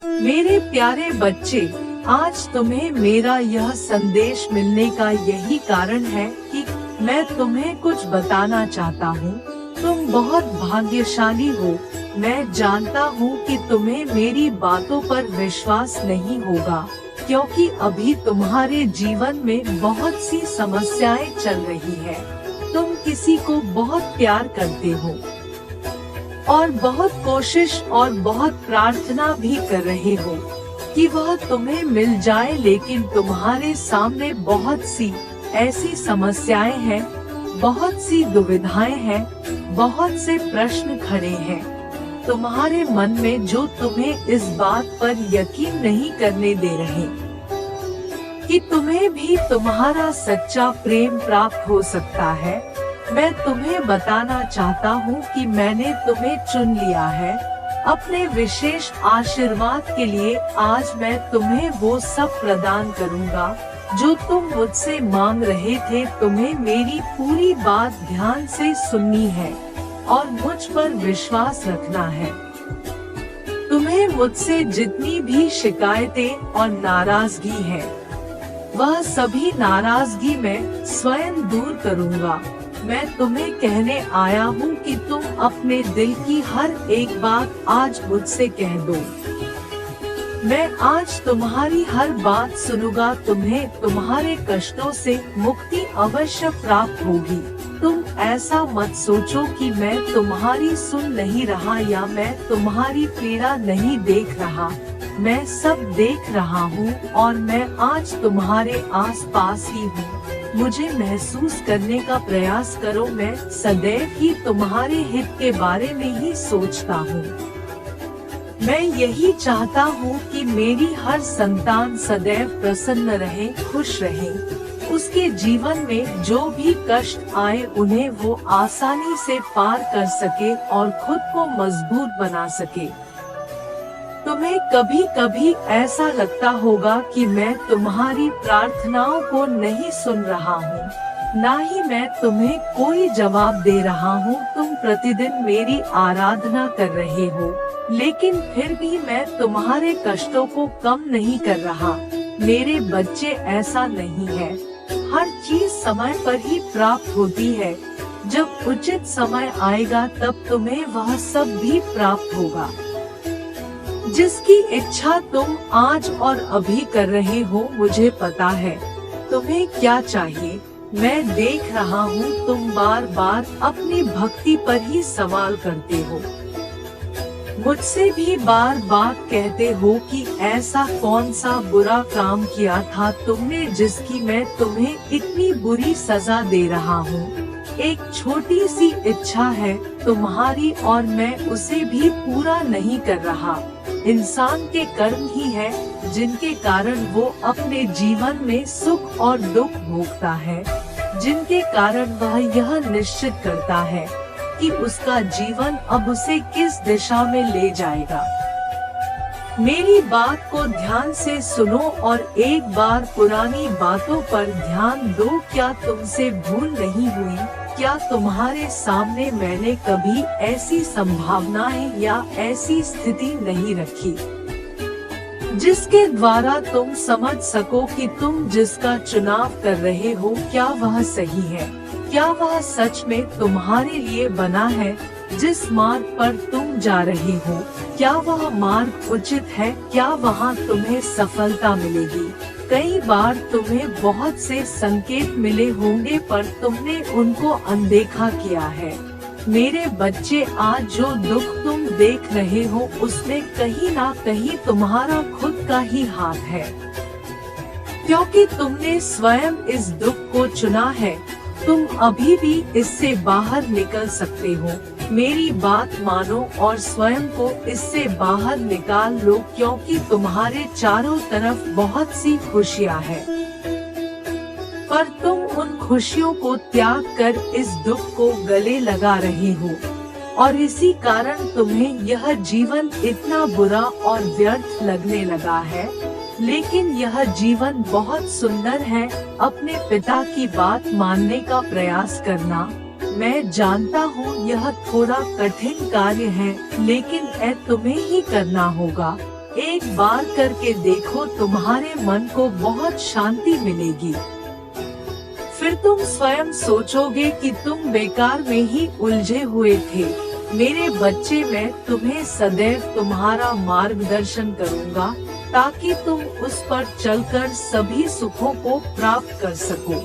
मेरे प्यारे बच्चे, आज तुम्हें मेरा यह संदेश मिलने का यही कारण है कि मैं तुम्हें कुछ बताना चाहता हूँ। तुम बहुत भाग्यशाली हो। मैं जानता हूँ कि तुम्हें मेरी बातों पर विश्वास नहीं होगा, क्योंकि अभी तुम्हारे जीवन में बहुत सी समस्याएं चल रही है। तुम किसी को बहुत प्यार करते हो और बहुत कोशिश और बहुत प्रार्थना भी कर रहे हो कि वह तुम्हें मिल जाए, लेकिन तुम्हारे सामने बहुत सी ऐसी समस्याएं हैं, बहुत सी दुविधाएं हैं, बहुत से प्रश्न खड़े हैं तुम्हारे मन में, जो तुम्हें इस बात पर यकीन नहीं करने दे रहे कि तुम्हें भी तुम्हारा सच्चा प्रेम प्राप्त हो सकता है। मैं तुम्हें बताना चाहता हूँ कि मैंने तुम्हें चुन लिया है अपने विशेष आशीर्वाद के लिए। आज मैं तुम्हें वो सब प्रदान करूँगा जो तुम मुझसे मांग रहे थे। तुम्हें मेरी पूरी बात ध्यान से सुननी है और मुझ पर विश्वास रखना है। तुम्हें मुझसे जितनी भी शिकायतें और नाराजगी है, वह सभी नाराजगी मैं स्वयं दूर करूँगा। मैं तुम्हें कहने आया हूँ कि तुम अपने दिल की हर एक बात आज मुझसे कह दो। मैं आज तुम्हारी हर बात सुनूंगा। तुम्हें तुम्हारे कष्टों से मुक्ति अवश्य प्राप्त होगी। तुम ऐसा मत सोचो कि मैं तुम्हारी सुन नहीं रहा या मैं तुम्हारी पीड़ा नहीं देख रहा। मैं सब देख रहा हूँ और मैं आज तुम्हारे आसपास ही हूँ। मुझे महसूस करने का प्रयास करो। मैं सदैव ही तुम्हारे हित के बारे में ही सोचता हूँ। मैं यही चाहता हूँ कि मेरी हर संतान सदैव प्रसन्न रहे, खुश रहे। उसके जीवन में जो भी कष्ट आए उन्हें वो आसानी से पार कर सके और खुद को मजबूत बना सके। तुम्हें कभी कभी ऐसा लगता होगा कि मैं तुम्हारी प्रार्थनाओं को नहीं सुन रहा हूँ, ना ही मैं तुम्हें कोई जवाब दे रहा हूँ। तुम प्रतिदिन मेरी आराधना कर रहे हो, लेकिन फिर भी मैं तुम्हारे कष्टों को कम नहीं कर रहा। मेरे बच्चे, ऐसा नहीं है। हर चीज समय पर ही प्राप्त होती है। जब उचित समय आएगा तब तुम्हें वह सब भी प्राप्त होगा। जिसकी इच्छा तुम आज और अभी कर रहे हो, मुझे पता है तुम्हें क्या चाहिए। मैं देख रहा हूँ तुम बार बार अपनी भक्ति पर ही सवाल करते हो। मुझसे भी बार बार कहते हो कि ऐसा कौन सा बुरा काम किया था तुमने जिसकी मैं तुम्हें इतनी बुरी सजा दे रहा हूँ। एक छोटी सी इच्छा है तुम्हारी और मैं उसे भी पूरा नहीं कर रहा। इंसान के कर्म ही है जिनके कारण वो अपने जीवन में सुख और दुख भोगता है, जिनके कारण वह यह निश्चित करता है कि उसका जीवन अब उसे किस दिशा में ले जाएगा। मेरी बात को ध्यान से सुनो और एक बार पुरानी बातों पर ध्यान दो। क्या तुमसे भूल नहीं हुई? क्या तुम्हारे सामने मैंने कभी ऐसी संभावनाएं या ऐसी स्थिति नहीं रखी जिसके द्वारा तुम समझ सको कि तुम जिसका चुनाव कर रहे हो क्या वह सही है? क्या वह सच में तुम्हारे लिए बना है? जिस मार्ग पर तुम जा रहे हो, क्या वह मार्ग उचित है? क्या वहाँ तुम्हें सफलता मिलेगी? कई बार तुम्हें बहुत से संकेत मिले होंगे पर तुमने उनको अनदेखा किया है। मेरे बच्चे, आज जो दुख तुम देख रहे हो उसमें कहीं ना कहीं तुम्हारा खुद का ही हाथ है, क्योंकि तुमने स्वयं इस दुख को चुना है। तुम अभी भी इससे बाहर निकल सकते हो। मेरी बात मानो और स्वयं को इससे बाहर निकाल लो, क्योंकि तुम्हारे चारों तरफ बहुत सी खुशियाँ हैं, पर तुम उन खुशियों को त्याग कर इस दुख को गले लगा रहे हो और इसी कारण तुम्हें यह जीवन इतना बुरा और व्यर्थ लगने लगा है। लेकिन यह जीवन बहुत सुंदर है। अपने पिता की बात मानने का प्रयास करना। मैं जानता हूँ यह थोड़ा कठिन कार्य है, लेकिन तुम्हें ही करना होगा। एक बार करके देखो, तुम्हारे मन को बहुत शांति मिलेगी। फिर तुम स्वयं सोचोगे कि तुम बेकार में ही उलझे हुए थे। मेरे बच्चे, मैं तुम्हें सदैव तुम्हारा मार्गदर्शन करूंगा ताकि तुम उस पर चलकर सभी सुखों को प्राप्त कर सको।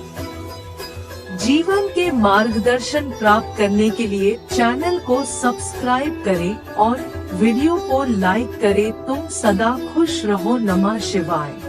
जीवन के मार्गदर्शन प्राप्त करने के लिए चैनल को सब्सक्राइब करें और वीडियो को लाइक करें। तुम सदा खुश रहो। नमः शिवाय।